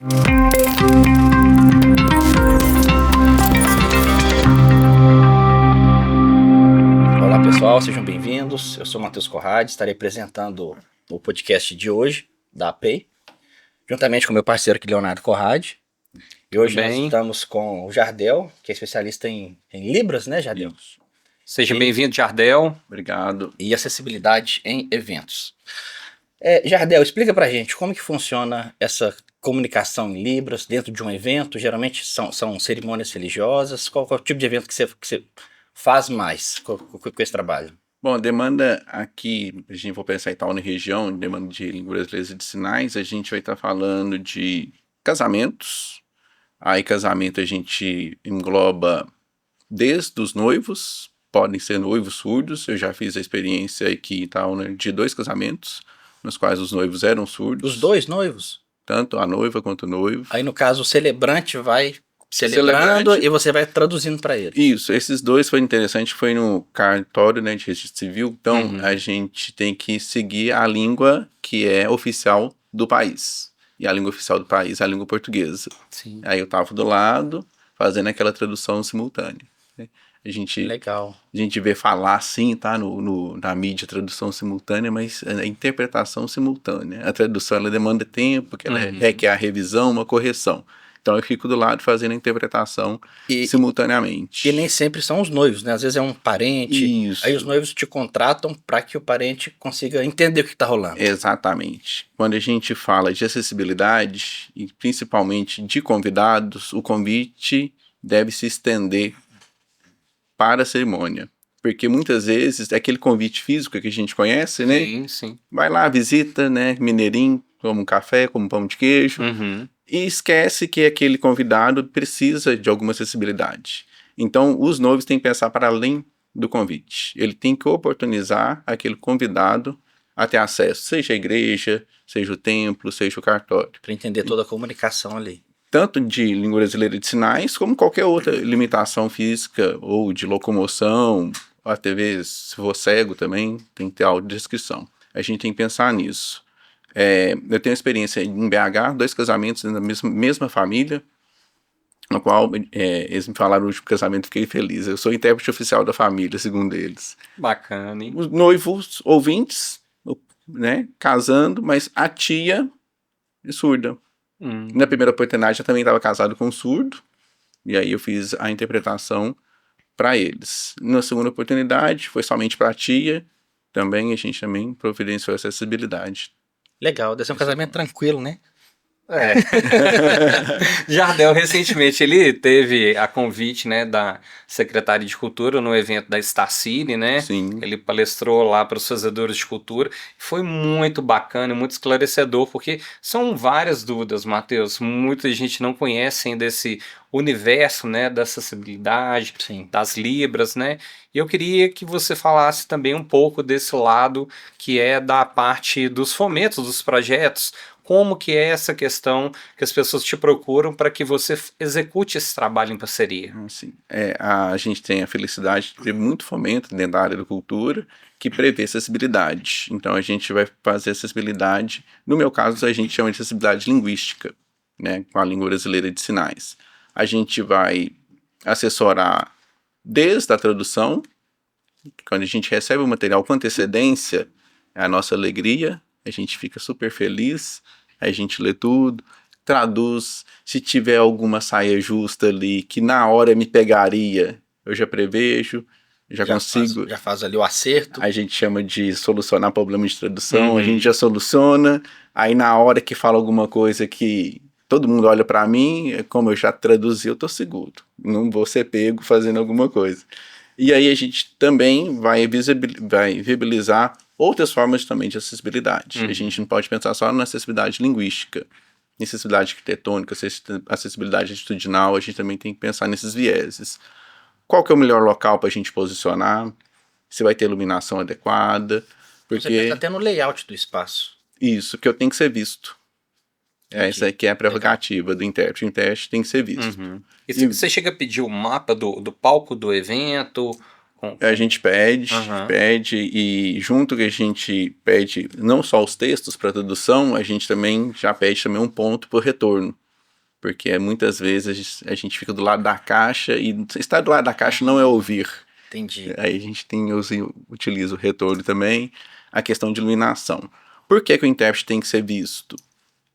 Olá pessoal, sejam bem-vindos. Eu sou Matheus Corradi, estarei apresentando o podcast de hoje da APEI, juntamente com meu parceiro aqui, Leonardo Corradi. E hoje nós estamos com o Jardel, que é especialista em Libras, né, Jardel? Isso. Seja bem-vindo, Jardel. Obrigado. E acessibilidade em eventos. Jardel, explica pra gente como que funciona essa comunicação em Libras dentro de um evento. Geralmente são cerimônias religiosas. Qual é o tipo de evento que você faz mais com esse trabalho? Bom, a demanda aqui, a gente for pensar em tal na região, demanda de língua brasileira de sinais, a gente vai estar falando de casamentos. Aí casamento a gente engloba desde os noivos, podem ser noivos surdos. Eu já fiz a experiência aqui tal, né, de 2 casamentos, nos quais os noivos eram surdos. Os 2 noivos? Tanto a noiva quanto o noivo. Aí no caso o celebrante vai celebrando e você vai traduzindo para ele. Isso, esses 2 foi interessante, foi no cartório, né, de registro civil. Então a gente tem que seguir a língua que é oficial do país. E a língua oficial do país é a língua portuguesa. Sim. Aí eu tava do lado fazendo aquela tradução simultânea. Legal. A gente vê falar assim, tá, na mídia, tradução simultânea, mas a interpretação simultânea. A tradução ela demanda tempo, porque ela requer a revisão, uma correção. Então eu fico do lado fazendo a interpretação simultaneamente. E nem sempre são os noivos, né? Às vezes é um parente. Isso. Aí os noivos te contratam para que o parente consiga entender o que está rolando. Exatamente. Quando a gente fala de acessibilidade, e principalmente de convidados, o convite deve se estender para a cerimônia. Porque muitas vezes é aquele convite físico que a gente conhece, né? Sim, sim. Vai lá, visita, né? Mineirinho, toma um café, come um pão de queijo. E esquece que aquele convidado precisa de alguma acessibilidade. Então, os noivos têm que pensar para além do convite. Ele tem que oportunizar aquele convidado a ter acesso, seja a igreja, seja o templo, seja o cartório. Para entender toda a comunicação ali. Tanto de língua brasileira de sinais, como qualquer outra limitação física ou de locomoção, ou até vezes, se for cego também, tem que ter audiodescrição. A gente tem que pensar nisso. Eu tenho experiência em BH, 2 casamentos da mesma família, no qual eles me falaram no último casamento, fiquei feliz. Eu sou intérprete oficial da família, segundo eles. Bacana, hein? Os noivos ouvintes, né, casando, mas a tia é surda. Na primeira oportunidade eu também estava casado com um surdo, e aí eu fiz a interpretação para eles. Na segunda oportunidade foi somente para a tia, também a gente também providenciou essa acessibilidade. Legal, deve ser um casamento tranquilo, né? Jardel, recentemente, ele teve a convite, né, da Secretaria de Cultura no evento da Starcine, né? Sim. Ele palestrou lá para os fazedores de cultura. Foi muito bacana, muito esclarecedor, porque são várias dúvidas, Matheus. Muita gente não conhece ainda esse universo, né, da acessibilidade, Sim. das Libras, né? E eu queria que você falasse também um pouco desse lado que é da parte dos fomentos dos projetos. Como que é essa questão que as pessoas te procuram para que você execute esse trabalho em parceria? Assim, a gente tem a felicidade de ter muito fomento dentro da área da cultura que prevê acessibilidade. Então a gente vai fazer acessibilidade, no meu caso a gente chama de acessibilidade linguística, né, com a língua brasileira de sinais. A gente vai assessorar desde a tradução, quando a gente recebe o material com antecedência, é a nossa alegria, a gente fica super feliz, a gente lê tudo, traduz, se tiver alguma saia justa ali que na hora me pegaria, eu já prevejo, já consigo. Já faz ali o acerto. A gente chama de solucionar problema de tradução, a gente já soluciona, aí na hora que fala alguma coisa que todo mundo olha para mim, como eu já traduzi, eu tô seguro, não vou ser pego fazendo alguma coisa. E aí a gente também vai viabilizar outras formas também de acessibilidade. A gente não pode pensar só na acessibilidade linguística, acessibilidade arquitetônica, acessibilidade atitudinal, a gente também tem que pensar nesses vieses. Qual que é o melhor local para a gente posicionar? Se vai ter iluminação adequada? Porque... Você pensa até no layout do espaço. Isso, que eu tenho que ser visto. Essa aqui é a prerrogativa do intérprete. O intérprete tem que ser visto. E você chega a pedir o mapa do palco do evento? A gente pede, e junto que a gente pede não só os textos para tradução, a gente também já pede também um ponto por retorno. Porque muitas vezes a gente fica do lado da caixa e estar do lado da caixa não é ouvir. Entendi. Aí a gente utiliza o retorno também, a questão de iluminação. Por que o intérprete tem que ser visto?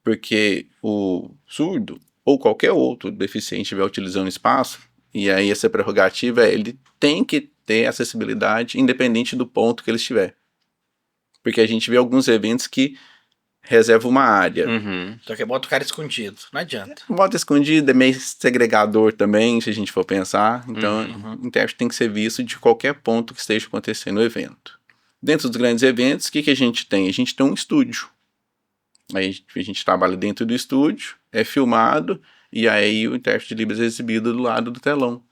Porque o surdo ou qualquer outro deficiente estiver utilizando espaço, e aí essa prerrogativa ele tem que ter acessibilidade independente do ponto que ele estiver. Porque a gente vê alguns eventos que reserva uma área. Uhum. Só que bota o cara escondido. Não adianta. Bota escondido, é meio segregador também, se a gente for pensar. Então, Uhum. o intérprete tem que ser visto de qualquer ponto que esteja acontecendo no evento. Dentro dos grandes eventos, o que a gente tem? A gente tem um estúdio. Aí a gente trabalha dentro do estúdio, é filmado, e aí o intérprete de Libras é exibido do lado do telão.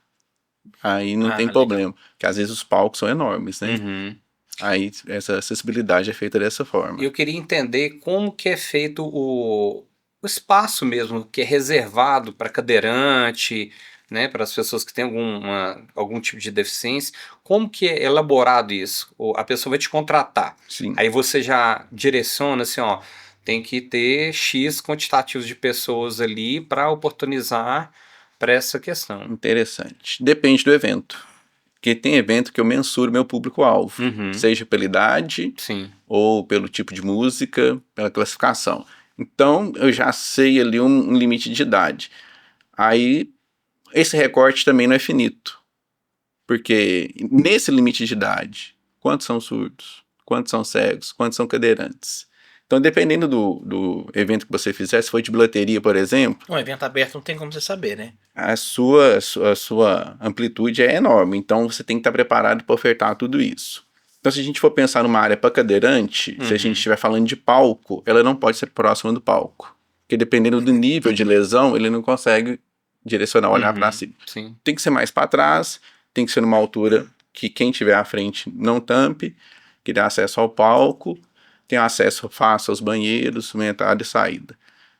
Aí não tem legal. problema, porque às vezes os palcos são enormes, né? Uhum. Aí essa acessibilidade é feita dessa forma. Eu queria entender como que é feito o espaço mesmo, que é reservado para cadeirante, né, para as pessoas que têm algum tipo de deficiência. Como que é elaborado isso? A pessoa vai te contratar. Sim. Aí você já direciona assim, ó, tem que ter X quantitativos de pessoas ali para oportunizar para essa questão. Interessante. Depende do evento. Porque tem evento que eu mensuro meu público-alvo, Uhum. seja pela idade, Sim. ou pelo tipo de música, pela classificação. Então, eu já sei ali um limite de idade. Aí, esse recorte também não é finito. Porque nesse limite de idade, quantos são surdos? Quantos são cegos? Quantos são cadeirantes? Então, dependendo do evento que você fizer, se for de bilheteria, por exemplo, Um evento aberto não tem como você saber, né? a sua amplitude é enorme. Então, você tem que estar preparado para ofertar tudo isso. Então, se a gente for pensar numa área para cadeirante, se a gente estiver falando de palco, ela não pode ser próxima do palco. Porque dependendo do nível de lesão, ele não consegue direcionar o olhar para cima. Sim. Tem que ser mais para trás, tem que ser numa altura que quem estiver à frente não tampe, que dê acesso ao palco, tem acesso fácil aos banheiros, uma entrada e saída.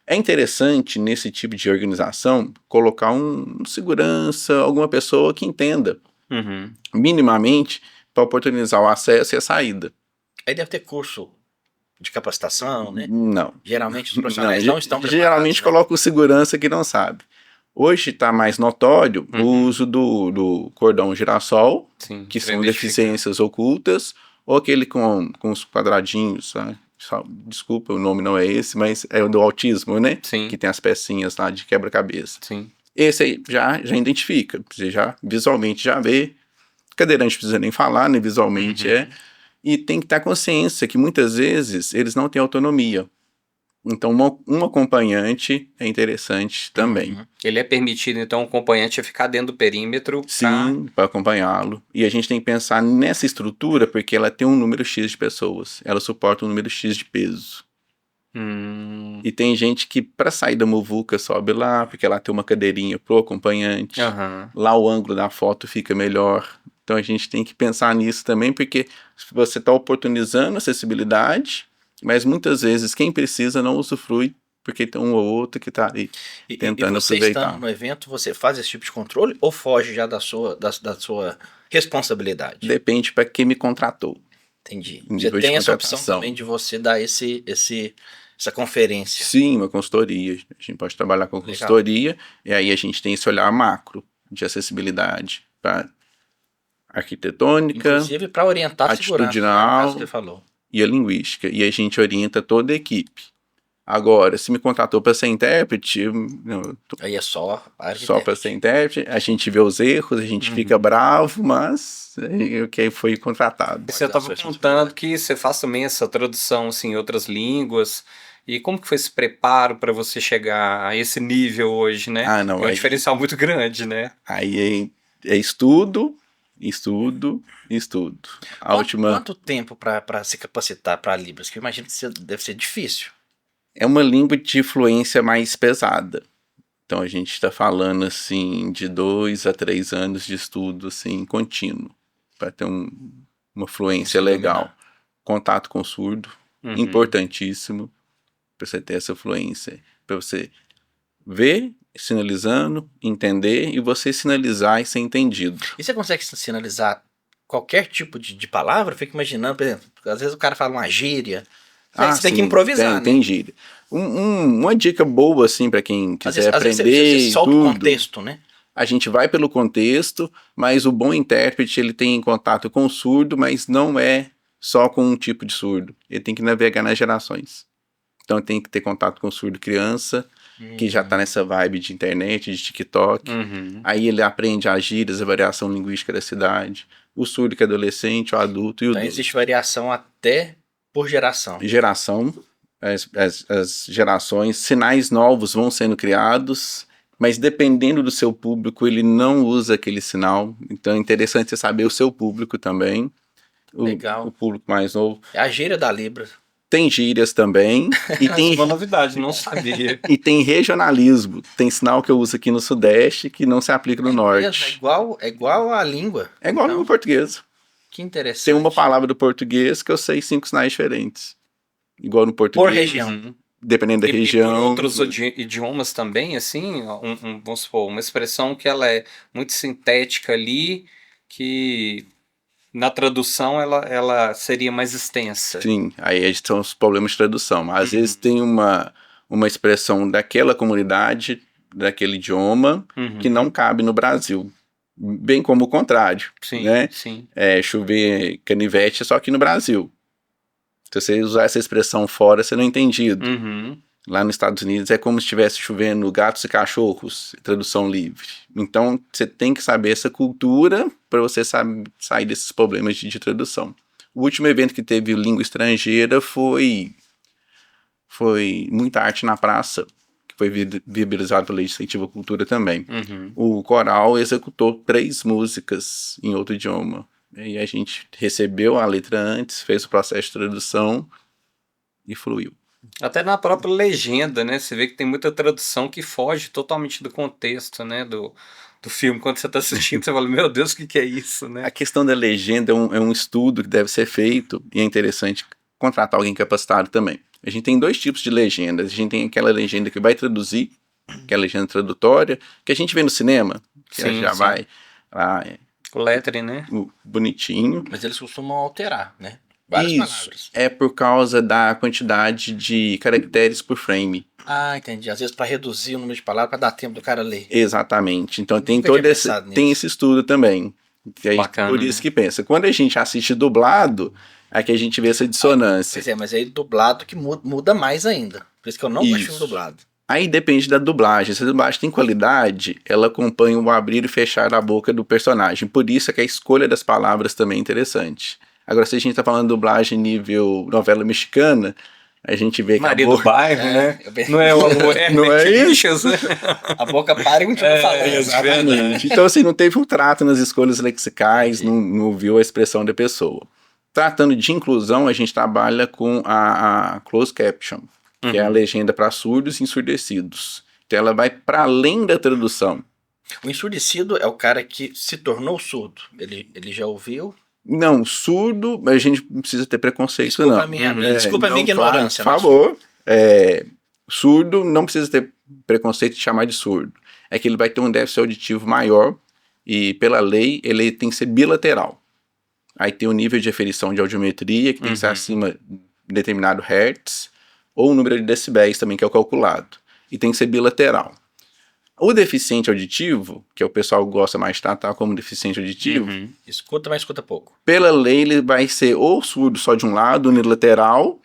É interessante, nesse tipo de organização, colocar um segurança, alguma pessoa que entenda, Uhum. minimamente, para oportunizar o acesso e a saída. Aí deve ter curso de capacitação, né? Não. Geralmente os profissionais não estão preparados. Geralmente né? coloca o segurança que não sabe. Hoje está mais notório o uso do cordão girassol, Sim. que pra são identificar. deficiências ocultas, ou aquele com os quadradinhos, sabe? Desculpa, o nome não é esse, mas é o do autismo, né? Sim. Que tem as pecinhas lá de quebra-cabeça. Sim. Esse aí já identifica, você já visualmente já vê. Cadeirante não precisa nem falar, né? Visualmente é. E tem que ter consciência que muitas vezes eles não têm autonomia. Então, um acompanhante é interessante também. Ele é permitido, então, o acompanhante a ficar dentro do perímetro. Sim, para acompanhá-lo. E a gente tem que pensar nessa estrutura porque ela tem um número X de pessoas. Ela suporta um número X de peso. E tem gente que, para sair da muvuca, sobe lá, porque lá tem uma cadeirinha pro acompanhante. Lá o ângulo da foto fica melhor. Então a gente tem que pensar nisso também, porque você está oportunizando acessibilidade, mas muitas vezes quem precisa não usufrui, porque tem um ou outro que está ali tentando e você aproveitar. estando no evento, você faz esse tipo de controle ou foge já da sua responsabilidade? Depende para quem me contratou. Entendi. Nível Você de tem essa opção contratação. também de você dar essa conferência. Sim, uma consultoria. A gente pode trabalhar com consultoria, e aí a gente tem esse olhar macro de acessibilidade para arquitetônica, Inclusive para orientar a segurança, atitudinal que você falou. e a linguística. E a gente orienta toda a equipe. Agora, se me contratou para ser intérprete, Aí é só para ser intérprete, a gente vê os erros, a gente fica bravo, mas quem foi contratado. Você estava contando que você faz também essa tradução assim, em outras línguas. E como que foi esse preparo para você chegar a esse nível hoje, né? Ah, não, é um diferencial muito grande, né? Aí é estudo. Quanto tempo para se capacitar para Libras? Que eu imagino que deve ser difícil. É uma língua de fluência mais pesada. Então a gente está falando assim de 2 a 3 anos de estudo assim contínuo para ter uma fluência legal. Contato com o surdo, importantíssimo para você ter essa fluência, para você ver sinalizando, entender e você sinalizar e ser entendido. E você consegue sinalizar qualquer tipo de palavra? Eu fico imaginando, por exemplo, às vezes o cara fala uma gíria. Você tem que improvisar, tem né? gíria. Uma dica boa, assim, para quem quiser aprender você solta o tudo, contexto, né? a gente vai pelo contexto, mas o bom intérprete, ele tem contato com o surdo, mas não é só com um tipo de surdo. Ele tem que navegar nas gerações. Então tem que ter contato com o surdo criança, que já tá nessa vibe de internet, de TikTok. Uhum. Aí ele aprende as gírias, a variação linguística da cidade. O surdo que é adolescente, o adulto e o Então idoso. existe variação até por geração. Geração, as gerações, sinais novos vão sendo criados, mas dependendo do seu público, ele não usa aquele sinal. Então é interessante você saber o seu público também. Legal. O público mais novo. É a gíria da Libra. Tem gírias também. E Essa é tem, uma novidade, não sabia. e tem regionalismo. Tem sinal que eu uso aqui no Sudeste que não se aplica no Norte. Mesmo, é igual a língua. É igual Então, no português. que interessante. Tem uma palavra do português que eu sei 5 sinais diferentes. Igual no português. Por região. Uhum. Dependendo da E por região. outros idiomas também, assim, vamos supor, uma expressão que ela é muito sintética ali, que na tradução ela seria mais extensa. Sim, aí são os problemas de tradução. Às vezes tem uma expressão daquela comunidade, daquele idioma, que não cabe no Brasil. Bem como o contrário. Sim, né? sim. Chover canivete é só aqui no Brasil. Se você usar essa expressão fora, você não é entendido. Uhum. Lá nos Estados Unidos é como se estivesse chovendo gatos e cachorros, tradução livre. Então você tem que saber essa cultura para você sair desses problemas de tradução. O último evento que teve língua estrangeira foi Muita Arte na Praça, que foi viabilizado pela Legislativa Cultura também. Uhum. O coral executou 3 músicas em outro idioma. E a gente recebeu a letra antes, fez o processo de tradução e fluiu. Até na própria legenda, né? Você vê que tem muita tradução que foge totalmente do contexto, né? Do filme. Quando você está assistindo, você fala, meu Deus, o que é isso, né? A questão da legenda é um estudo que deve ser feito e é interessante contratar alguém capacitado também. A gente tem 2 tipos de legendas. A gente tem aquela legenda que vai traduzir, que é a legenda tradutória, que a gente vê no cinema, que Sim, já sim. vai lá, O lettering, né? bonitinho. Mas eles costumam alterar, né? Várias Isso palavras. é por causa da quantidade de caracteres por frame. Ah, entendi. Às vezes para reduzir o número de palavras, para dar tempo do cara ler. Exatamente. Então tem Nunca todo tinha esse, pensado tem nisso. esse estudo também. Que aí, Bacana, por isso né? que pensa. Quando a gente assiste dublado, é que a gente vê essa dissonância. Pois é, mas aí dublado que muda mais ainda. Por isso que eu não gosto de filme Isso. dublado. Aí depende da dublagem. Se a dublagem tem qualidade, ela acompanha o abrir e fechar da boca do personagem. Por isso é que a escolha das palavras também é interessante. Agora, se a gente tá falando de dublagem nível novela mexicana, a gente vê que Maria a do boca... Bairro, né? Não é o Não é isso? Bichos, né? A boca para e continua falando. Exatamente. Então, assim, não teve um trato nas escolhas lexicais, Entendi. não viu a expressão da pessoa. Tratando de inclusão, a gente trabalha com a closed caption, que é a legenda para surdos e ensurdecidos. Então, ela vai para além da tradução. O ensurdecido é o cara que se tornou surdo. Ele já ouviu. Não, surdo, a gente não precisa ter preconceito, Desculpa não. a minha Não, ignorância. Por mas- favor. Surdo não precisa ter preconceito de chamar de surdo. É que ele vai ter um déficit auditivo maior e, pela lei, ele tem que ser bilateral. Aí tem o nível de aferição de audiometria, que tem que ser acima de determinado hertz, ou o número de decibéis também, que é o calculado. E tem que ser bilateral. O deficiente auditivo, que o pessoal gosta mais de tratar como deficiente auditivo, Escuta, mas escuta pouco. pela lei ele vai ser ou surdo só de um lado, unilateral,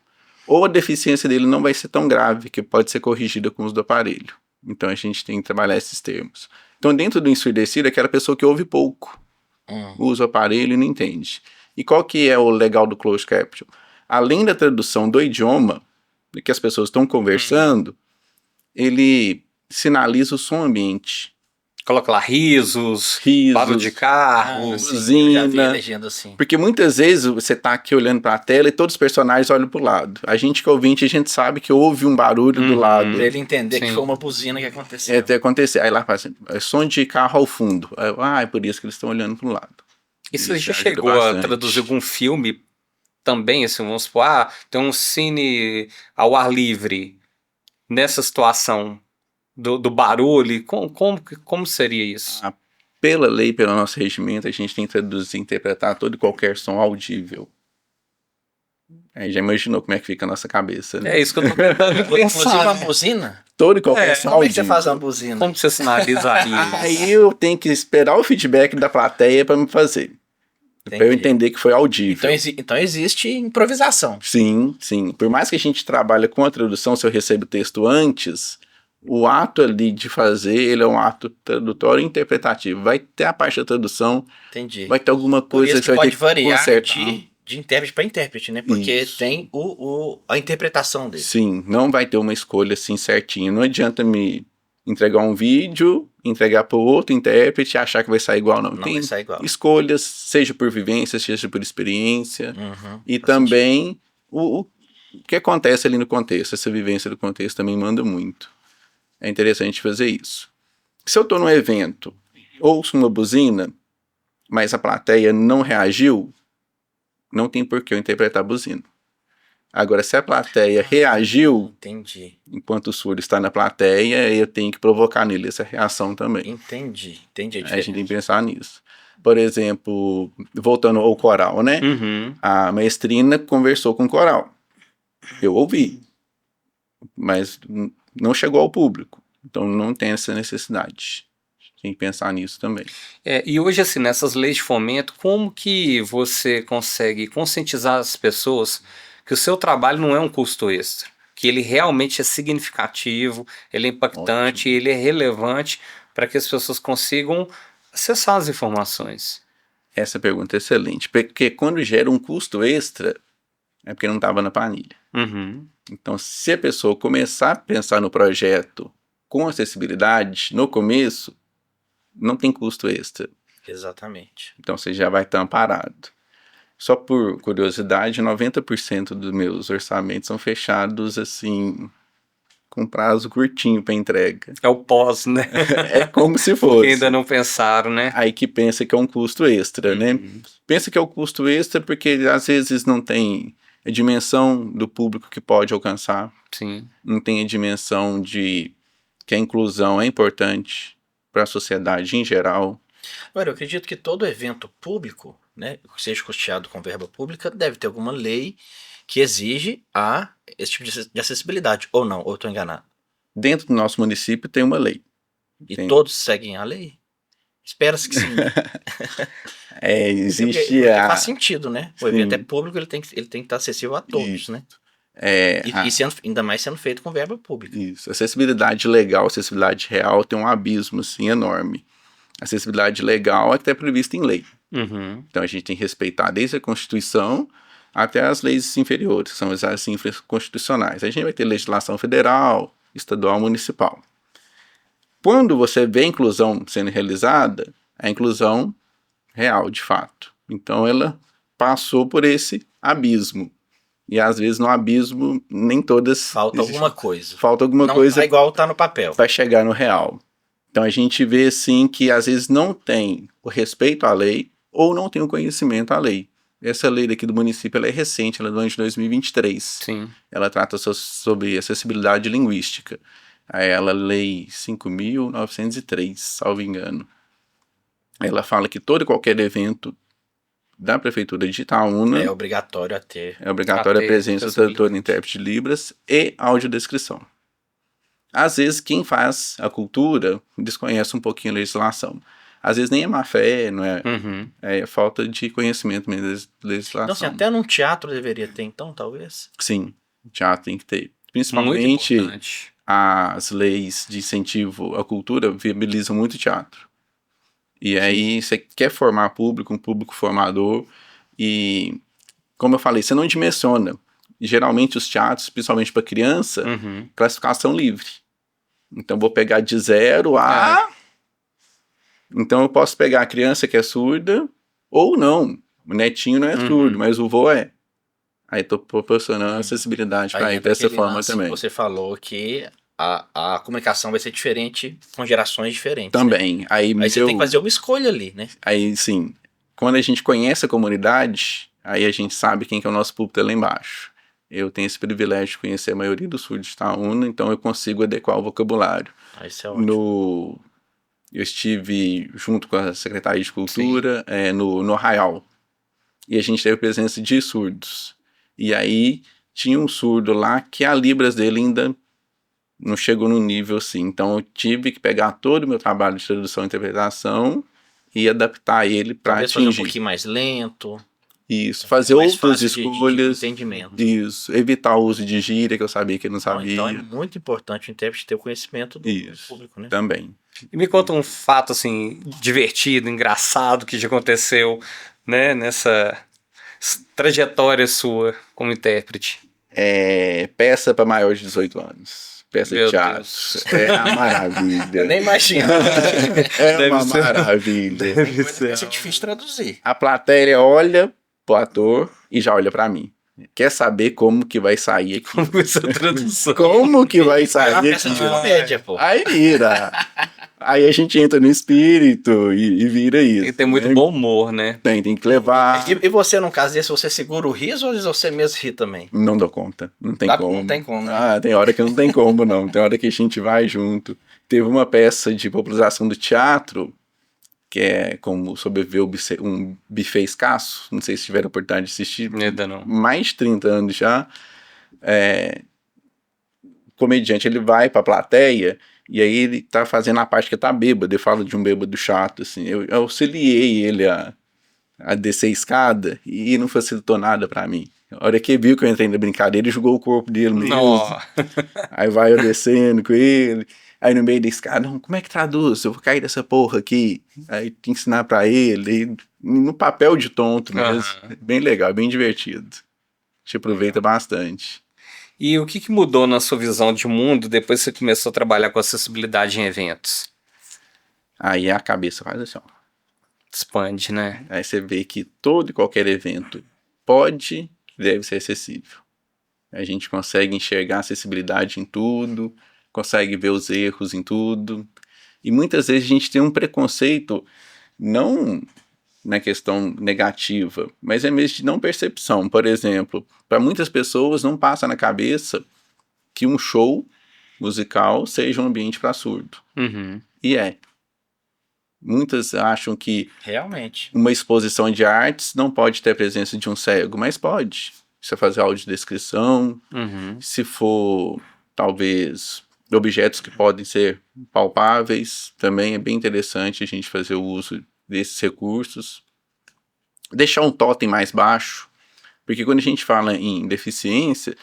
ou a deficiência dele não vai ser tão grave, que pode ser corrigida com o uso do aparelho. Então a gente tem que trabalhar esses termos. Então dentro do ensurdecido é aquela pessoa que ouve pouco, usa o aparelho e não entende. E qual que é o legal do closed caption? Além da tradução do idioma, do que as pessoas estão conversando, ele sinaliza o som ambiente. Coloca lá risos, barulho de carro. sim, buzina. já vi a legenda assim. Porque muitas vezes você tá aqui olhando para a tela e todos os personagens olham pro lado. A gente que é ouvinte, a gente sabe que houve um barulho do lado. Pra ele entender que Sim. foi uma buzina que aconteceu. Até acontecer. Aí lá fala assim, é som de carro ao fundo. Aí, é por isso que eles estão olhando pro lado. E você Isso já ajuda chegou a bastante. traduzir algum filme também, assim, vamos supor, tem um cine ao ar livre nessa situação do barulho, como seria isso? Pela lei, pelo nosso regimento, a gente tem que traduzir e interpretar todo e qualquer som audível. Aí já imaginou como é que fica a nossa cabeça, né? É isso que eu tô tentando Inclusive pensar, uma né? buzina? Todo e qualquer É, Como é que você áudio. faz uma buzina? Como que você sinalizaria isso? Aí eu tenho que esperar o feedback da plateia para me fazer. Para eu Entendi. entender que foi audível. Então, então existe improvisação. Sim, sim. Por mais que a gente trabalhe com a tradução, se eu recebo o texto antes, o ato ali de fazer, ele é um ato tradutório e interpretativo. Vai ter a parte da tradução, Entendi. vai ter alguma Por coisa isso que que vai ter pode que variar consertar. de intérprete para intérprete, né? Porque Isso. tem a interpretação dele. Sim, não vai ter uma escolha assim certinha. Não adianta me entregar um vídeo, entregar para o outro intérprete e achar que vai sair igual, não. Não Tem vai sair igual. escolhas, seja por vivência, seja por experiência. Uhum, E faz também o que acontece ali no contexto. Essa vivência do contexto também manda muito. É interessante fazer isso. Se eu estou num evento, ouço uma buzina, mas a plateia não reagiu, não tem por que eu interpretar a buzina. Agora, se a plateia reagiu, Entendi. enquanto o surdo está na plateia, eu tenho que provocar nele essa reação também. Entendi a A gente tem diferença. que pensar nisso. Por exemplo, voltando ao coral, né? Uhum. A maestrina conversou com o coral. Eu ouvi, mas não chegou ao público. Então não tem essa necessidade. Tem que pensar nisso também. E hoje, assim, nessas leis de fomento, como que você consegue conscientizar as pessoas que o seu trabalho não é um custo extra? Que ele realmente é significativo, ele é impactante, ele é relevante para que as pessoas consigam acessar as informações. Essa pergunta é excelente, porque quando gera um custo extra, é porque não estava na planilha. Uhum. Então, se a pessoa começar a pensar no projeto com acessibilidade, no começo, não tem custo extra. Exatamente. Então, você já vai estar amparado. Só por curiosidade, 90% dos meus orçamentos são fechados assim, com prazo curtinho para entrega. É o pós, né? É como se Porque fosse. ainda não pensaram, né? Aí que pensa que é um custo extra, né? Pensa que é um custo extra porque às vezes não tem a dimensão do público que pode alcançar, Sim. não tem a dimensão de que a inclusão é importante para a sociedade em geral. Agora, eu acredito que todo evento público, né, que seja custeado com verba pública, deve ter alguma lei que exige esse tipo de acessibilidade. Ou não, ou eu estou enganado. Dentro do nosso município tem uma lei. E Tem. todos seguem a lei? Espera-se que sim. Né? Existe Porque a... faz sentido, né? O evento é público, ele tem que estar acessível a todos, Isso. né? É, E ainda mais sendo feito com verba pública. Isso. Acessibilidade legal, acessibilidade real tem um abismo assim, enorme. Acessibilidade legal é que está prevista em lei. Uhum. Então a gente tem que respeitar desde a Constituição até as leis inferiores, que são as áreas infraconstitucionais. A gente vai ter legislação federal, estadual, municipal. Quando você vê a inclusão sendo realizada, é a inclusão real, de fato. Então ela passou por esse abismo. E às vezes no abismo nem todas... Falta alguma coisa. Falta alguma não coisa tá igual tá no papel. para chegar no real. Então a gente vê assim que às vezes não tem o respeito à lei ou não tem o conhecimento à lei. Essa lei daqui do município ela é recente, ela é do ano de 2023. Sim. Ela trata sobre acessibilidade linguística. Ela é a Lei 5.903, salvo engano. Ela fala que todo e qualquer evento da Prefeitura de Itaúna É obrigatório a ter. é obrigatória a presença do tradutor e intérprete de Libras e audiodescrição. Às vezes, quem faz a cultura desconhece um pouquinho a legislação. Às vezes nem é má fé, não é? Uhum. É falta de conhecimento mesmo da legislação. Então, assim, até num teatro deveria ter, então, talvez? Sim, já tem que ter. Muito Principalmente importante. as leis de incentivo à cultura viabilizam muito teatro. E aí você quer formar público, um público formador, e como eu falei, você não dimensiona. Geralmente os teatros, principalmente para criança, classificação livre. Então vou pegar de 0 a... Então eu posso pegar a criança que é surda, ou não. O netinho não é surdo, mas o vô é. Aí estou proporcionando acessibilidade para ele dessa forma também. Você falou que a comunicação vai ser diferente com gerações diferentes. Também. Né? Aí você tem que fazer uma escolha ali, né? Aí sim, quando a gente conhece a comunidade, aí a gente sabe quem que é o nosso público lá embaixo. Eu tenho esse privilégio de conhecer a maioria dos surdos de Itaúna, então eu consigo adequar o vocabulário. Isso é ótimo. Eu estive junto com a Secretaria de Cultura no Arraial. E a gente teve presença de surdos. E aí tinha um surdo lá que a Libras dele ainda não chegou no nível assim. Então eu tive que pegar todo o meu trabalho de tradução e interpretação e adaptar ele para Talvez fazer um atingir. pouquinho mais lento. Isso, fazer mais outras fácil de escolhas. entendimento. Isso, evitar o uso de gíria que eu sabia que ele não Não, sabia. então é muito importante o intérprete ter o conhecimento do Isso. público, né? Também. E me conta um fato, assim, divertido, engraçado que já aconteceu, né, nessa trajetória sua como intérprete. Peça para maior de 18 anos. Peça de Meu teatro. Deus. É uma maravilha. Eu nem imagino. É Deve uma ser. maravilha. Deve Vai ser. ser difícil de traduzir. A plateia olha pro ator e já olha para mim. Quer saber como que vai sair aqui? Como essa tradução? Como que vai É uma sair peça aqui? de comédia, pô. Aí vira. Aí a gente entra no espírito e vira isso. Tem que ter muito né? bom humor, né? Tem que levar. E você, no caso desse, você segura o riso ou você mesmo ri também? Não dou conta. Não tem Tá, como. não tem como, né? Ah, tem hora que não tem como, não. Tem hora que a gente vai junto. Teve uma peça de popularização do teatro, que é como sobreviver um buffet escasso. Não sei se tiveram a oportunidade de assistir. Ainda não. Mais de 30 anos já. O comediante, ele vai pra plateia e aí ele tá fazendo a parte que tá bêbado. Ele fala de um bêbado chato, assim. Eu auxiliei ele a descer a escada e não facilitou nada pra mim. A hora que ele viu que eu entrei na brincadeira, ele jogou o corpo dele mesmo. Não. Aí vai eu descendo com ele. Aí no meio da escada, não, como é que traduz? Eu vou cair dessa porra aqui. Aí te ensinar pra ele. No papel de tonto mesmo. Bem legal, bem divertido. A gente aproveita bastante. E o que mudou na sua visão de mundo depois que você começou a trabalhar com acessibilidade em eventos? Aí a cabeça faz assim, ó. Expande, né? Aí você vê que todo e qualquer evento pode e deve ser acessível. A gente consegue enxergar acessibilidade em tudo, consegue ver os erros em tudo. E muitas vezes a gente tem um preconceito, não na questão negativa, mas é mesmo de não percepção. Por exemplo, para muitas pessoas não passa na cabeça que um show musical seja um ambiente para surdo. Uhum. E é. Muitas acham que Realmente. uma exposição de artes não pode ter a presença de um cego, mas pode. Se fazer audiodescrição, Uhum. se for, talvez, objetos que podem ser palpáveis, também é bem interessante a gente fazer o uso desses recursos. Deixar um totem mais baixo, porque quando a gente fala em deficiência,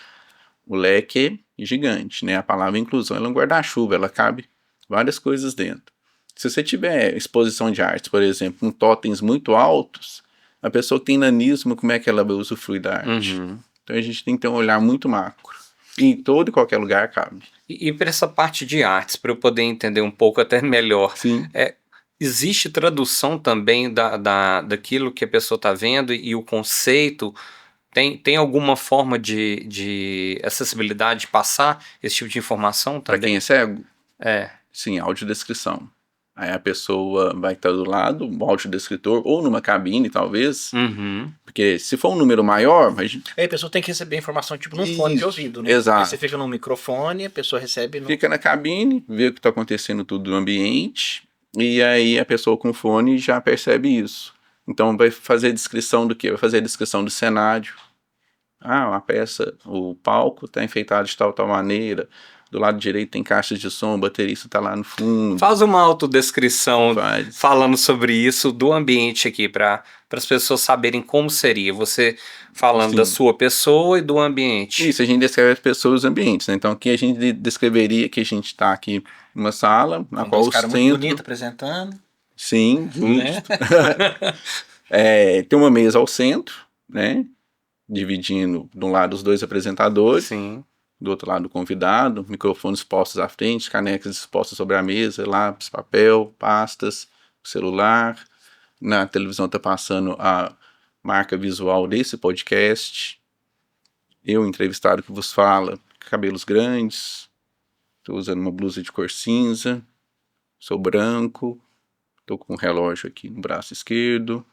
o leque é gigante, né? A palavra inclusão ela é um guarda-chuva, ela cabe várias coisas dentro. Se você tiver exposição de artes, por exemplo, com totens muito altos, a pessoa que tem nanismo, como é que ela vai usufruir da arte? Uhum. Então a gente tem que ter um olhar muito macro. E em todo e qualquer lugar cabe. E para essa parte de artes, para eu poder entender um pouco até melhor, Sim. existe tradução também daquilo que a pessoa está vendo e o conceito? Tem alguma forma de acessibilidade de passar esse tipo de informação Para também? quem é cego, É. sim, audiodescrição. Aí a pessoa vai estar do lado, o audiodescritor, ou numa cabine, talvez. Uhum. Porque se for um número maior, a gente Aí a pessoa tem que receber a informação tipo num fone de Isso, ouvido, né? exato. Aí você fica num microfone, a pessoa recebe no... fica na cabine, vê o que está acontecendo tudo no ambiente, e aí a pessoa com fone já percebe isso. Então vai fazer a descrição do quê? Vai fazer a descrição do cenário. Ah, uma peça, o palco está enfeitado de tal maneira, do lado direito tem caixas de som, o baterista está lá no fundo. Faz uma autodescrição Faz. falando sobre isso do ambiente aqui, para as pessoas saberem como seria. Você falando Sim. da sua pessoa e do ambiente. Isso, a gente descreve as pessoas e os ambientes, né? Então aqui a gente descreveria que a gente está aqui numa sala, na qual o caras muito centro... bonitos apresentando. Sim, Né? tem uma mesa ao centro, né? Dividindo de um lado os dois apresentadores, Sim. do outro lado o convidado, microfones postos à frente, canecas expostas sobre a mesa, lápis, papel, pastas, celular. Na televisão está passando a marca visual desse podcast. Eu, entrevistado que vos fala, cabelos grandes, estou usando uma blusa de cor cinza, sou branco, estou com um relógio aqui no braço esquerdo.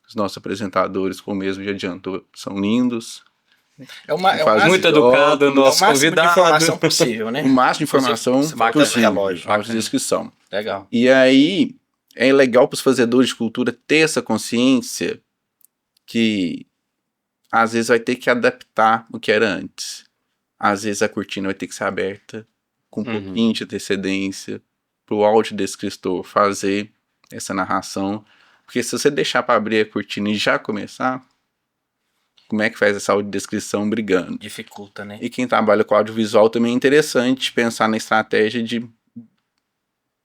Os nossos apresentadores, como mesmo já adiantou, são lindos. É o máximo, Muito educado o é o nosso máximo de convidado. informação possível, né? O máximo de informação Você marca esse possível, relógio. audiodescrição. Legal. E aí, é legal para os fazedores de cultura ter essa consciência que às vezes vai ter que adaptar o que era antes. Às vezes a cortina vai ter que ser aberta com um pouquinho de antecedência para o audiodescritor fazer essa narração. Porque se você deixar para abrir a cortina e já começar, como é que faz essa audiodescrição brigando? Dificulta, né? E quem trabalha com audiovisual também é interessante pensar na estratégia de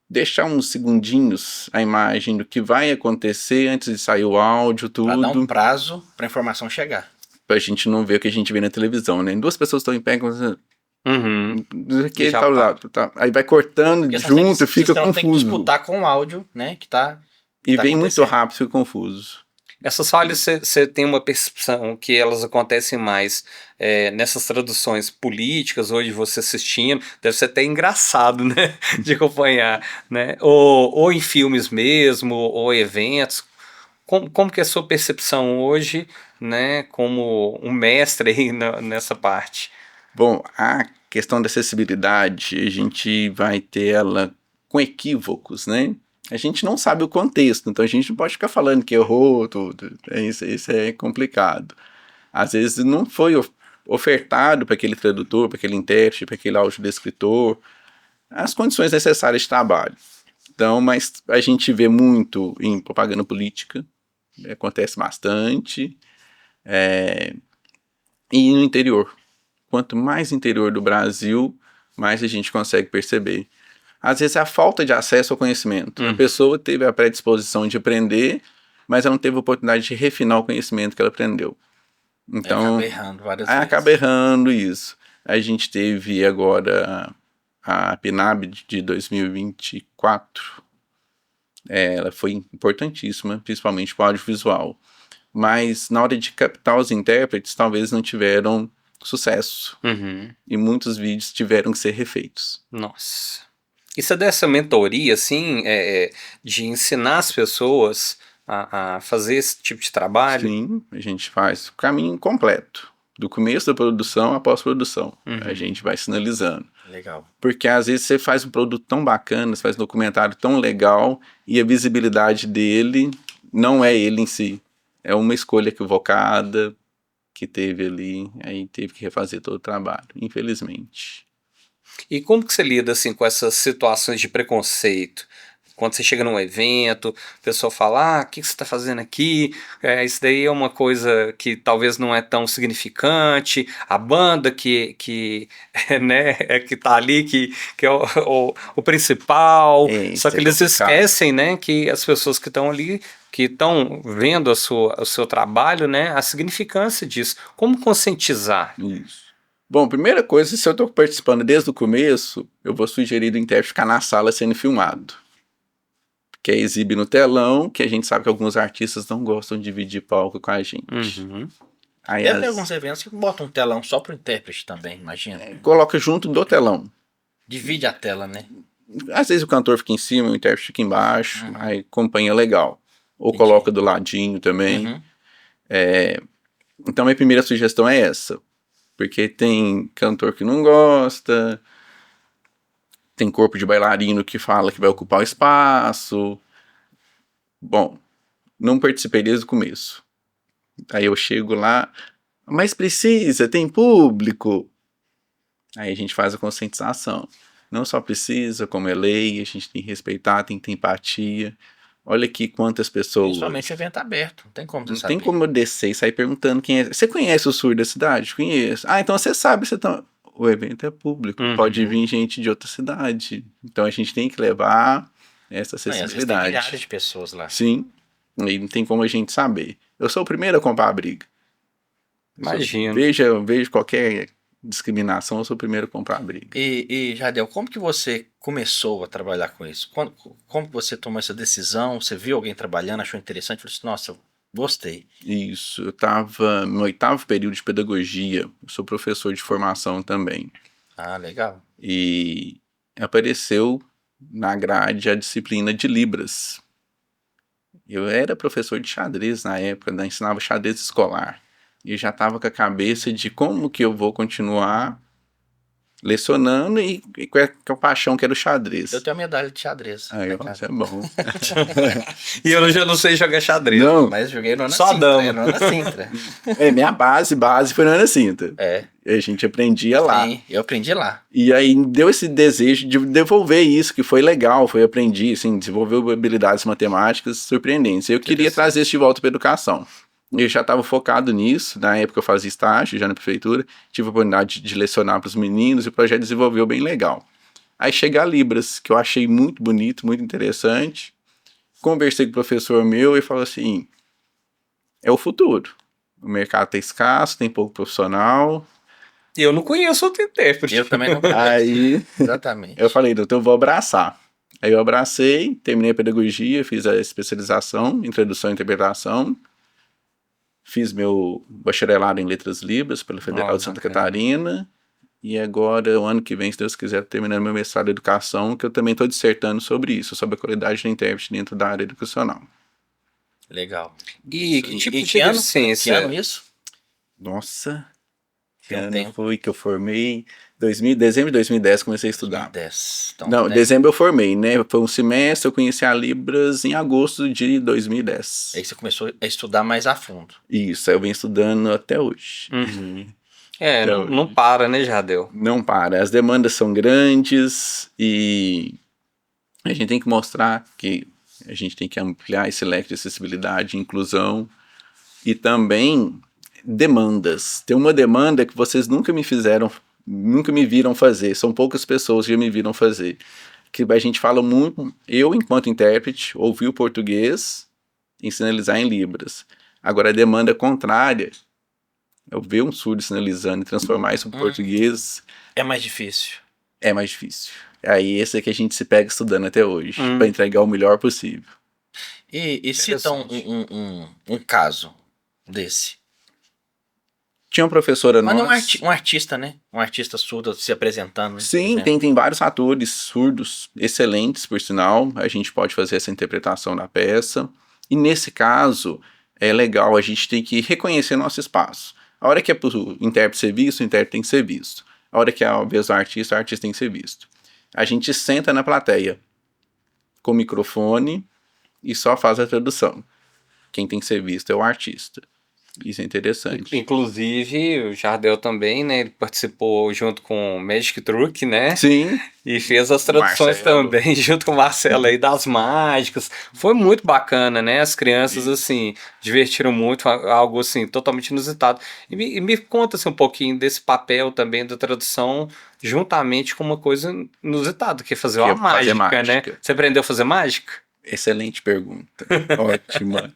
deixar uns segundinhos a imagem do que vai acontecer antes de sair o áudio, Pra dar um tudo, prazo pra informação chegar. pra gente não ver o que a gente vê na televisão, né? Duas pessoas estão em pé, Uhum. que Já tá, pá. tá, aí vai cortando Porque senão junto, fica senão tem que confuso. disputar com o áudio, né? Que tá E tá vem muito acontecendo. rápido, fica confuso. Essas falhas, você tem uma percepção que elas acontecem mais nessas traduções políticas, hoje você assistindo, deve ser até engraçado, né, de acompanhar, né, ou em filmes mesmo, ou eventos. Como que é a sua percepção hoje, né, como um mestre aí nessa parte? Bom, a questão da acessibilidade, a gente vai ter ela com equívocos, né? A gente não sabe o contexto, então a gente não pode ficar falando que errou tudo. Isso é complicado. Às vezes não foi ofertado para aquele tradutor, para aquele intérprete, para aquele audiodescritor, as condições necessárias de trabalho. Então, mas a gente vê muito em propaganda política, acontece bastante, e no interior. Quanto mais interior do Brasil, mais a gente consegue perceber. Às vezes é a falta de acesso ao conhecimento. A pessoa teve a predisposição de aprender, mas ela não teve a oportunidade de refinar o conhecimento que ela aprendeu. Então, Acaba errando várias aí vezes. acaba errando isso. A gente teve agora a PNAB de 2024. Ela foi importantíssima, principalmente para o audiovisual. Mas na hora de captar os intérpretes, talvez não tiveram sucesso. Uhum. E muitos vídeos tiveram que ser refeitos. Nossa. Isso é dessa mentoria, assim, de ensinar as pessoas a fazer esse tipo de trabalho? Sim, a gente faz o caminho completo. Do começo da produção à pós-produção. A gente vai sinalizando. Legal. Porque às vezes você faz um produto tão bacana, você faz um documentário tão legal e a visibilidade dele não é ele em si. É uma escolha equivocada que teve ali, aí teve que refazer todo o trabalho, infelizmente. E como que você lida assim com essas situações de preconceito? Quando você chega num evento, o pessoal fala, o que você está fazendo aqui? Isso daí é uma coisa que talvez não é tão significante. A banda que né, que tá ali, que é o principal. Só Isso que é eles complicado. esquecem, né, que as pessoas que estão ali, que estão vendo o seu trabalho, né, a significância disso. Como conscientizar? Isso. Bom, primeira coisa, se eu estou participando desde o começo, eu vou sugerir do intérprete ficar na sala sendo filmado. Que é exibe no telão, que a gente sabe que alguns artistas não gostam de dividir palco com a gente. Uhum. Aí Deve ter alguns eventos que botam um telão só pro intérprete também, imagina. coloca junto do telão. Divide a tela, né? Às vezes o cantor fica em cima, o intérprete fica embaixo, aí acompanha legal. Ou Entendi. coloca do ladinho também. Uhum. Então minha primeira sugestão é essa. Porque tem cantor que não gosta, tem corpo de bailarino que fala que vai ocupar o espaço. Bom, não participei desde o começo. Aí eu chego lá, mas precisa, tem público. Aí a gente faz a conscientização. Não só precisa, como é lei, a gente tem que respeitar, tem que ter empatia. Olha aqui quantas pessoas. Principalmente evento aberto, não tem como você Não saber. tem como eu descer e sair perguntando quem é. Você conhece o surdo da cidade? Conheço. Ah, então você sabe, você tá. O evento é público, pode vir gente de outra cidade. Então a gente tem que levar essa Não, e às vezes tem acessibilidade. milhares de pessoas lá. Sim, e não tem como a gente saber. Eu sou o primeiro a comprar a briga. Imagino. Vejo qualquer discriminação, eu sou o primeiro a comprar a briga. E Jardel, como que você começou a trabalhar com isso? Como que você tomou essa decisão? Você viu alguém trabalhando, achou interessante? Falou assim, nossa, gostei. Isso, eu estava no 8º período de pedagogia, eu sou professor de formação também. Ah, legal. E apareceu na grade a disciplina de Libras. Eu era professor de xadrez na época, ensinava xadrez escolar. E já estava com a cabeça de como que eu vou continuar lecionando e com a paixão que era o xadrez. Eu tenho a medalha de xadrez. Aí, na ó, casa. isso é bom. E eu já não sei jogar xadrez. Não, Mas joguei no Ana Só Sintra. dama. No Ana Sintra. minha base foi na Ana Cinta. É, E a gente aprendia lá. sim, eu aprendi lá. E aí deu esse desejo de devolver isso, que foi legal, aprendi, assim, desenvolveu habilidades matemáticas surpreendentes. Eu queria trazer isso de volta para a educação. Eu já estava focado nisso, na época eu fazia estágio já na prefeitura, tive a oportunidade de lecionar para os meninos e o projeto desenvolveu bem legal. Aí chega a Libras, que eu achei muito bonito, muito interessante. Conversei com o professor meu e falou assim, é o futuro. O mercado está escasso, tem pouco profissional. E eu não conheço outro intérprete. Eu também não conheço. Aí Exatamente. eu falei, doutor, eu vou abraçar. Aí eu abracei, terminei a pedagogia, fiz a especialização em tradução e interpretação, fiz meu bacharelado em letras libras pela Federal de Santa Catarina, e agora, o ano que vem, se Deus quiser, terminando meu mestrado em educação, que eu também estou dissertando sobre isso, sobre a qualidade do intérprete dentro da área educacional. Legal. E que tipo E de que ano? deficiência? Que ano isso? Nossa, que Tem um ano tempo. foi que eu formei? Dezembro de 2010 comecei a estudar. 2010. Então, Não, né? dezembro eu formei, né? Foi um semestre, eu conheci a Libras em agosto de 2010. Aí você começou a estudar mais a fundo. Isso, aí eu venho estudando até hoje. É, Então, não para, né, Jardel? Não para, as demandas são grandes e a gente tem que mostrar que a gente tem que ampliar esse leque de acessibilidade, inclusão e também demandas. Tem uma demanda que vocês nunca me viram fazer, são poucas pessoas que já me viram fazer. Que a gente fala muito, eu enquanto intérprete, ouvi o português e sinalizar em Libras. Agora a demanda contrária, eu ver um surdo sinalizando e transformar isso em português É mais difícil. é mais difícil. Aí esse é que a gente se pega estudando até hoje, para entregar o melhor possível. E cita um caso desse. Tinha uma professora Mas não nossa... um artista, né? Um artista surdo se apresentando. Né? Sim, tem vários atores surdos, excelentes, por sinal. A gente pode fazer essa interpretação da peça. E nesse caso, é legal, a gente tem que reconhecer nosso espaço. A hora que é para o intérprete ser visto, o intérprete tem que ser visto. A hora que é a vez do artista, o artista tem que ser visto. A gente senta na plateia com o microfone e só faz a tradução. Quem tem que ser visto é o artista. Isso é interessante. Inclusive, o Jardel também, né? Ele participou junto com o Magic Truck, né? Sim. E fez as traduções Marcelo. também, junto com o Marcelo aí, das mágicas. Foi muito bacana, né? As crianças, assim, divertiram muito, algo, assim, totalmente inusitado. E me conta, assim, um pouquinho desse papel também da tradução, juntamente com uma coisa inusitada, que é fazer uma fazer mágica, né? mágica. Você aprendeu a fazer mágica? Excelente pergunta. Ótima.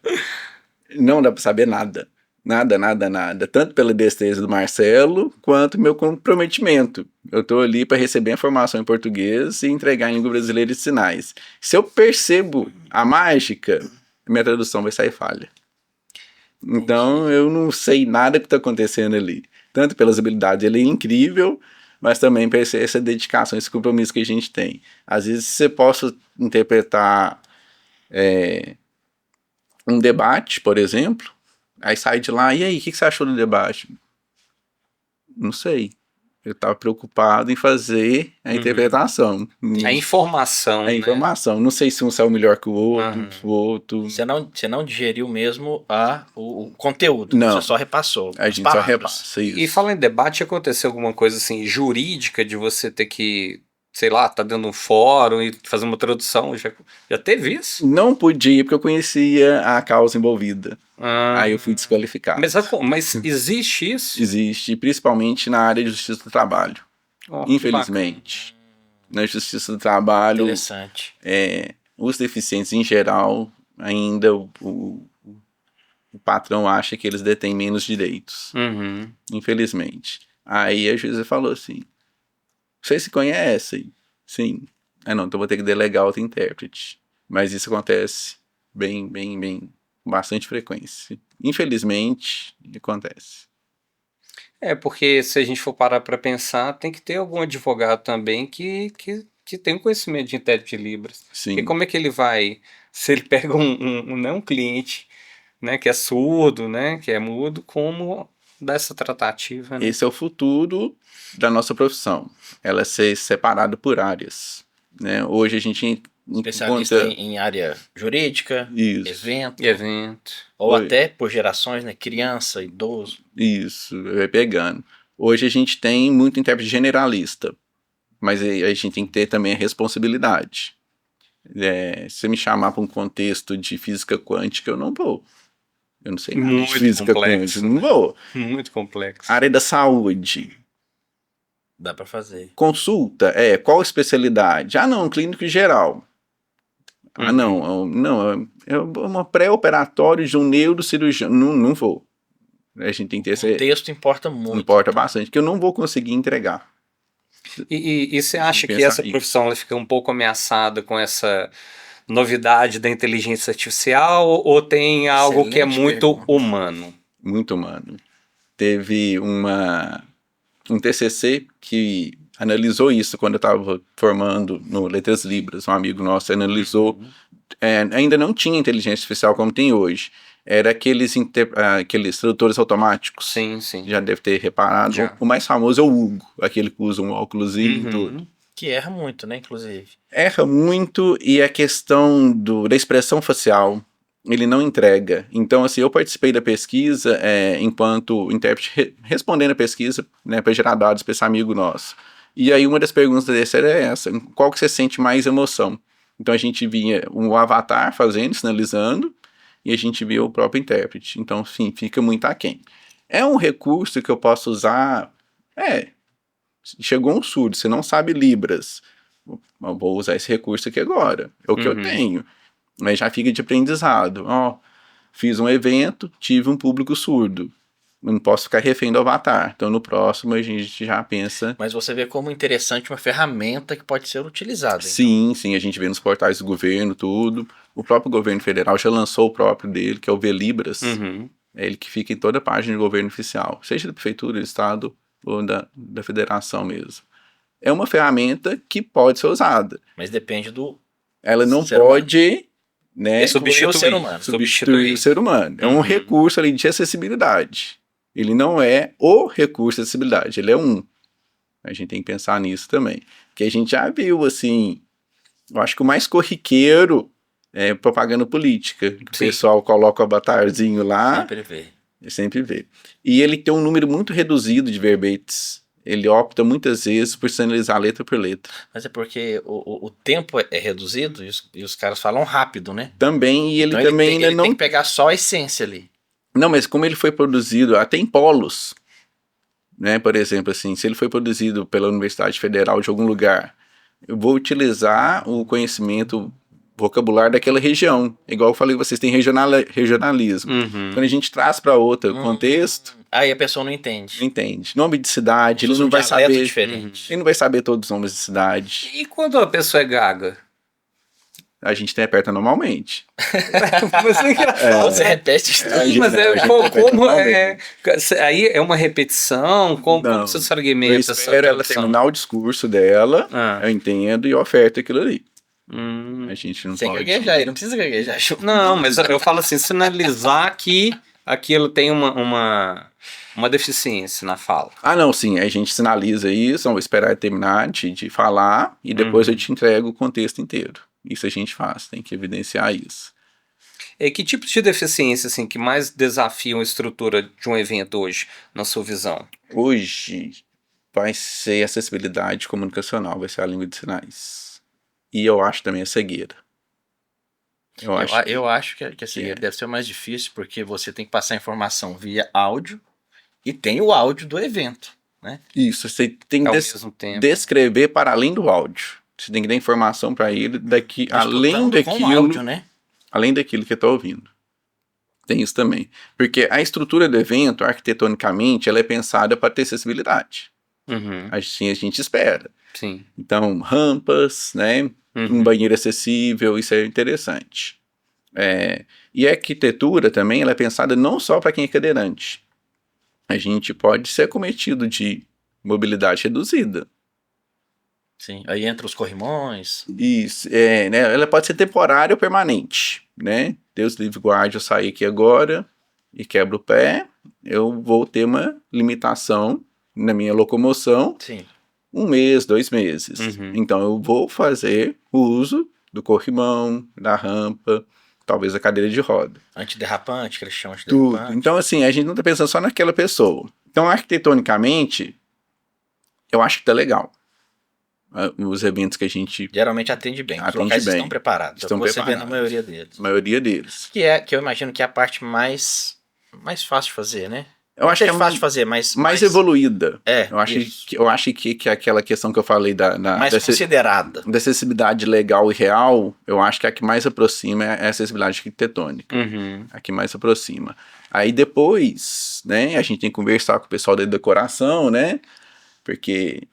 Não dá pra saber nada. Nada. Tanto pela destreza do Marcelo, quanto meu comprometimento. Eu tô ali para receber a informação em português e entregar em língua brasileira de sinais. Se eu percebo a mágica, minha tradução vai sair falha. Então, eu não sei nada que tá acontecendo ali. Tanto pelas habilidades, ele é incrível, mas também por essa dedicação, esse compromisso que a gente tem. Às vezes, você possa interpretar um debate, por exemplo, aí sai de lá, e aí, o que você achou do debate? Não sei. Eu estava preocupado em fazer a interpretação. A informação, A informação. Não sei se um saiu melhor que o outro. Você não digeriu mesmo o conteúdo. Não. Você só repassou. A gente só repassa isso. E falando em debate, aconteceu alguma coisa assim jurídica de você ter que, sei lá, tá dentro de um fórum e fazer uma tradução? Já teve isso? Não podia, porque eu conhecia a causa envolvida. Aí eu fui desqualificado. Mas existe isso? Existe, principalmente na área de justiça do trabalho. Oh, Infelizmente. Na justiça do trabalho, Interessante. os deficientes em geral, ainda o patrão acha que eles detêm menos direitos. Infelizmente. Aí a juíza falou assim, vocês se conhecem? Sim. Não, então vou ter que delegar outro intérprete. Mas isso acontece bem, com bastante frequência. Infelizmente, acontece. Porque se a gente for parar para pensar, tem que ter algum advogado também que tem um conhecimento de intérprete de Libras. Sim. Porque como é que ele vai, se ele pega um cliente, né, que é surdo, né, que é mudo, como dessa tratativa, né? Esse é o futuro da nossa profissão. Ela é ser separada por áreas, né? Hoje a gente Especialista encontra em área jurídica, isso, evento, Evento. ou Oi. até por gerações, né? Criança, idoso. isso, vai pegando. Hoje a gente tem muito intérprete generalista, mas aí a gente tem que ter também a responsabilidade. Se você me chamar para um contexto de física quântica, eu não vou. Eu não sei nada de Muito física complexo, quântica, não vou. Muito complexo. Área da saúde, Dá pra fazer. consulta, qual especialidade? Ah, não, clínico geral. Ah, Uhum. não, é uma pré-operatório de um neurocirurgião. Não, não vou. A gente tem que ter O esse. texto importa muito. Importa bastante, que eu não vou conseguir entregar. E você acha que Pensar essa aí. profissão ela fica um pouco ameaçada com essa novidade da inteligência artificial ou tem algo que é Excelente muito pergunta. humano? Muito humano. Teve um TCC que analisou isso quando eu estava formando no Letras Libras. Um amigo nosso analisou. Ainda não tinha inteligência artificial como tem hoje. Era aqueles tradutores automáticos. Sim, sim. Já deve ter reparado. Já. O mais famoso é o Hugo, aquele que usa um óculosinho e tudo. Uhum. Que erra muito, né? Inclusive. Erra muito e a questão da expressão facial, ele não entrega. Então, assim, eu participei da pesquisa enquanto intérprete respondendo a pesquisa, né, para gerar dados para esse amigo nosso. E aí uma das perguntas desse era essa: qual que você sente mais emoção? Então a gente via um avatar fazendo, sinalizando, e a gente via o próprio intérprete. Então, sim, fica muito aquém. É um recurso que eu posso usar. Chegou um surdo, você não sabe Libras. Eu vou usar esse recurso aqui agora. É o que eu tenho. Mas já fica de aprendizado. Fiz um evento, tive um público surdo. Não posso ficar refém do avatar. Então no próximo a gente já pensa. Mas você vê como interessante uma ferramenta que pode ser utilizada. Sim, a gente vê nos portais do governo, tudo. O próprio governo federal já lançou o próprio dele, que é o Velibras. Uhum. É ele que fica em toda a página do governo oficial, seja da prefeitura, do estado ou da federação mesmo. É uma ferramenta que pode ser usada. Mas depende do Ela não ser pode, né, substituir o ser humano. substituir o ser humano. É um recurso ali de acessibilidade. Ele não é o recurso de acessibilidade, ele é um. A gente tem que pensar nisso também. Porque a gente já viu, assim, eu acho que o mais corriqueiro é propaganda política. O Sim. pessoal coloca o avatarzinho lá. Sempre vê. Sempre vê. E ele tem um número muito reduzido de verbetes. Ele opta muitas vezes por sinalizar letra por letra. Mas é porque o tempo é reduzido e os caras falam rápido, né? Também, e ele Então também ainda ele não. tem que pegar só a essência ali. Não, mas como ele foi produzido até em polos, né? Por exemplo, assim, se ele foi produzido pela Universidade Federal de algum lugar, eu vou utilizar o conhecimento vocabulário daquela região. Igual eu falei, vocês têm regionalismo. Quando a gente traz para outro contexto, Aí a pessoa não entende. não entende. Nome de cidade, ele Usa não um vai dialeto saber. diferente. Ele não vai saber todos os nomes de cidade. E quando a pessoa é gaga? A gente aperta normalmente. Mas é engraçado. Você repete isso. A gente- Mas não, a gente como repete aí é uma repetição? Como Não, você eu fragmenta essa espero ela tradução? terminar o discurso dela, Ah. eu entendo e oferto aquilo ali. Hum. A gente não Sem pode. gaguejar, ele não precisa gaguejar. Não, mas eu falo assim, sinalizar que aquilo tem uma deficiência na fala. Ah, não, sim, a gente sinaliza isso, vou esperar terminar de falar e depois eu te entrego o contexto inteiro. Isso a gente faz, tem que evidenciar isso. E que tipos de deficiência assim, que mais desafiam a estrutura de um evento hoje, na sua visão? Hoje vai ser acessibilidade comunicacional, vai ser a língua de sinais. E eu acho também a cegueira. Eu acho que a cegueira deve ser o mais difícil, porque você tem que passar informação via áudio e tem o áudio do evento, né? Isso, você tem Ao que mesmo tempo. descrever para além do áudio. Você tem que dar informação para ele além Escutando com daquilo, áudio, né? além daquilo que está ouvindo. Tem isso também. Porque a estrutura do evento, arquitetonicamente, ela é pensada para ter acessibilidade. Uhum, Assim a gente espera. sim. Então, rampas, né? Um banheiro acessível, isso é interessante. E a arquitetura também, ela é pensada não só para quem é cadeirante. A gente pode ser acometido de mobilidade reduzida. Sim, aí entra os corrimões. Isso, né? Ela pode ser temporária ou permanente, né? Deus livre guarde eu sair aqui agora e quebro o pé, eu vou ter uma limitação na minha locomoção, Sim. 1 mês, 2 meses. Uhum. Então eu vou fazer o uso do corrimão, da rampa, talvez a cadeira de roda. Antiderrapante, que eles chamam de Tudo. derrapante. Então, assim, a gente não tá pensando só naquela pessoa. Então, arquitetonicamente, eu acho que tá legal. Os eventos que a gente, Geralmente atende bem. Os Atende locais bem. estão preparados. Estão é o que você vê na preparados. maioria deles. a maioria deles. Que eu imagino que é a parte mais fácil de fazer, né? Eu acho que é fácil de fazer, mas mais evoluída. É, Eu acho que aquela questão que eu falei mais da considerada. acessibilidade legal e real, eu acho que a que mais aproxima é a acessibilidade arquitetônica. Uhum. A que mais aproxima. Aí depois, né, a gente tem que conversar com o pessoal da decoração, né? Porque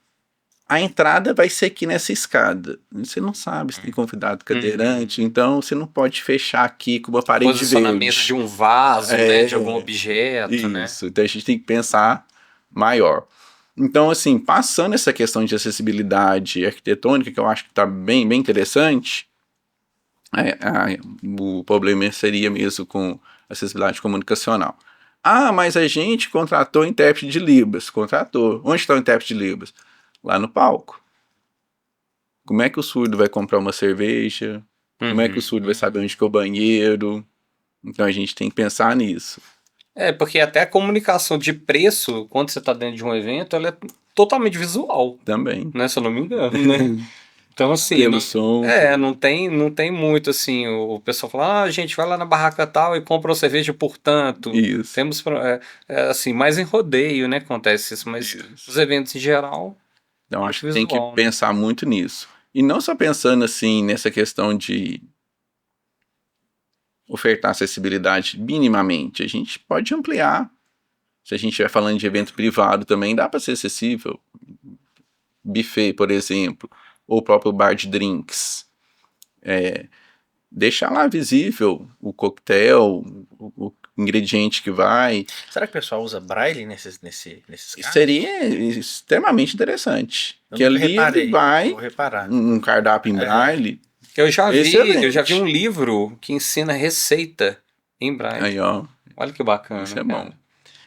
a entrada vai ser aqui nessa escada. Você não sabe se tem convidado cadeirante, então você não pode fechar aqui com uma parede Posicionamento verde. de um vaso, É, né, de algum objeto, né? Isso, então a gente tem que pensar maior. Então, assim, passando essa questão de acessibilidade arquitetônica, que eu acho que está bem, bem interessante, o problema seria mesmo com acessibilidade comunicacional. Ah, mas a gente contratou intérprete de Libras. Contratou. Onde está o intérprete de Libras? Lá no palco. Como é que o surdo vai comprar uma cerveja? Como é que o surdo vai saber onde que é o banheiro? Então a gente tem que pensar nisso. Porque até a comunicação de preço, quando você está dentro de um evento, ela é totalmente visual, Também. né? Se eu não me engano, né? Então, assim, Pelo som. não tem muito, assim, o pessoal fala, a gente vai lá na barraca tal e compra uma cerveja por tanto. Isso. Temos, assim, mais em rodeio, né, acontece isso, mas os eventos em geral, Então acho que visual, tem que né? pensar muito nisso. E não só pensando, assim, nessa questão de ofertar acessibilidade minimamente. A gente pode ampliar. Se a gente estiver falando de evento privado também, dá para ser acessível. Buffet, por exemplo, ou o próprio bar de drinks. Deixar lá visível o coquetel, o ingrediente que vai. Será que o pessoal usa braille nesses casos? Seria extremamente interessante. Eu Que nunca ali reparei, ele vai, vou reparar. um cardápio em braille. Eu já Excelente. vi um livro que ensina receita em braille. Aí, ó, Olha que bacana. isso é cara. bom.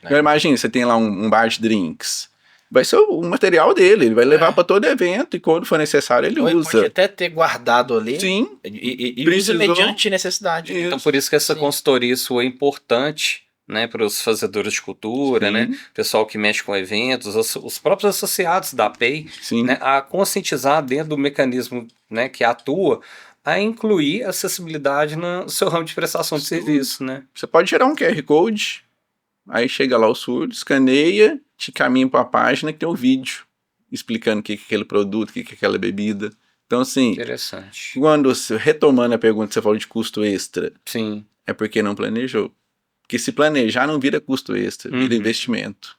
Agora imagina, você tem lá um bar de drinks. Vai ser o material dele, ele vai levar para todo evento e quando for necessário ele Ou ele usa. pode até ter guardado ali. Sim. E usa Precisou. mediante necessidade. Então, por isso que essa Sim. consultoria sua é importante, né, para os fazedores de cultura, Sim. né, pessoal que mexe com eventos, os próprios associados da APEI, Sim. né, a conscientizar dentro do mecanismo, né, que atua, a incluir acessibilidade no seu ramo de prestação de serviço, né? Você pode gerar um QR Code, aí chega lá o surdo, escaneia, te caminha para a página que tem o vídeo explicando o que é aquele produto, o que é aquela bebida. Então, assim, Interessante. quando retomando a pergunta que você falou de custo extra, Sim. é porque não planejou. Porque se planejar não vira custo extra, vira investimento.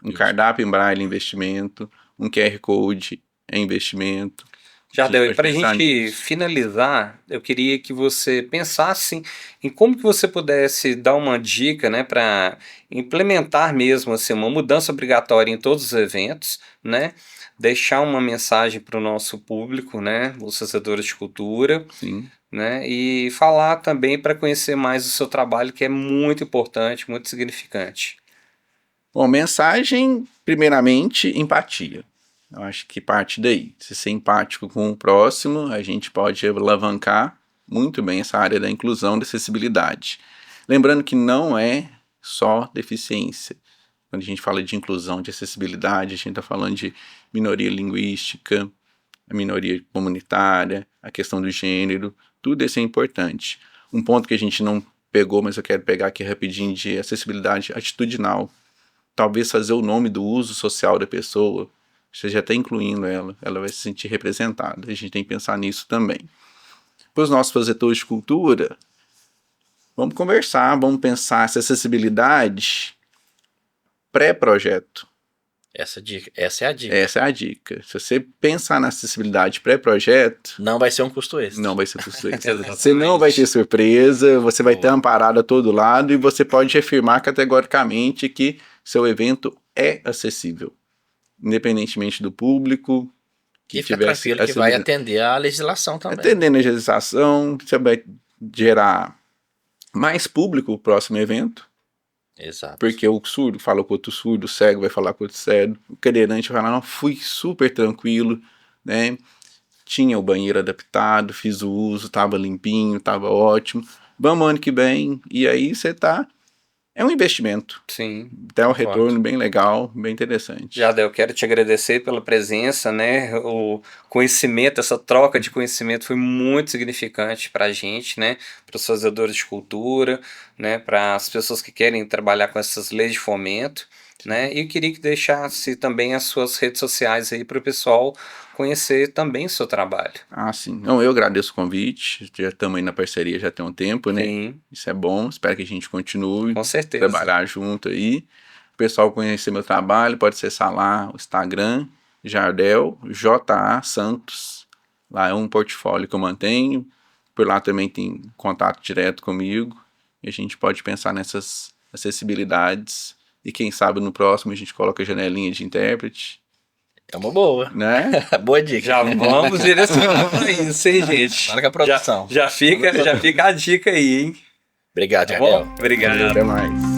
Um cardápio em braille é investimento, um QR Code é investimento. Jardel, e pode para a pensar gente nisso. finalizar, eu queria que você pensasse em como que você pudesse dar uma dica, né, para implementar mesmo assim, uma mudança obrigatória em todos os eventos, né, deixar uma mensagem para o nosso público, né, os fazedores de cultura, Sim. né, e falar também para conhecer mais o seu trabalho, que é muito importante, muito significante. Bom, mensagem, primeiramente, empatia. Eu acho que parte daí. Se ser empático com o próximo, a gente pode alavancar muito bem essa área da inclusão, da acessibilidade. Lembrando que não é só deficiência. Quando a gente fala de inclusão, de acessibilidade, a gente está falando de minoria linguística, a minoria comunitária, a questão do gênero, tudo isso é importante. Um ponto que a gente não pegou, mas eu quero pegar aqui rapidinho, de acessibilidade atitudinal. Talvez fazer o nome do uso social da pessoa, você já está incluindo ela vai se sentir representada. A gente tem que pensar nisso também. Para os nossos fazedores de cultura, vamos conversar, vamos pensar essa acessibilidade pré-projeto. Essa é a dica. Essa é a dica. Se você pensar na acessibilidade pré-projeto, Não vai ser um custo extra. não vai ser custo extra. Exatamente. Você não vai ter surpresa, você vai ter amparado a todo lado e você pode afirmar categoricamente que seu evento é acessível, independentemente do público que E fica tiver tranquilo que vai atender a legislação também. atendendo a legislação, você vai gerar mais público no próximo evento, Exato. Porque o surdo fala com outro surdo, o cego vai falar com outro cego, o cadeirante vai falar, não, fui super tranquilo, né? Tinha o banheiro adaptado, fiz o uso, tava limpinho, tava ótimo. Vamos ano que vem, e aí você tá... É um investimento. Sim. Tem um Concordo. retorno bem legal, bem interessante. Jardel, eu quero te agradecer pela presença, né? O conhecimento, essa troca de conhecimento foi muito significante para a gente, né? Para os fazedores de cultura, né? Para as pessoas que querem trabalhar com essas leis de fomento, né? E eu queria que deixasse também as suas redes sociais aí para o pessoal conhecer também o seu trabalho. Ah, sim. Não, eu agradeço o convite. Já estamos aí na parceria já tem um tempo, né? Sim, Isso é bom. Espero que a gente continue com certeza. trabalhar junto aí. O pessoal conhecer meu trabalho, pode acessar lá o Instagram, Jardel, J.A. Santos. Lá é um portfólio que eu mantenho. Por lá também tem contato direto comigo. E a gente pode pensar nessas acessibilidades. E quem sabe no próximo a gente coloca a janelinha de intérprete, É uma boa. né? Boa dica. Já vamos direcionar para isso, hein, gente? Marca a produção. Já fica a dica aí, hein? Obrigado, Tá Jardel. bom? Obrigado. Até mais.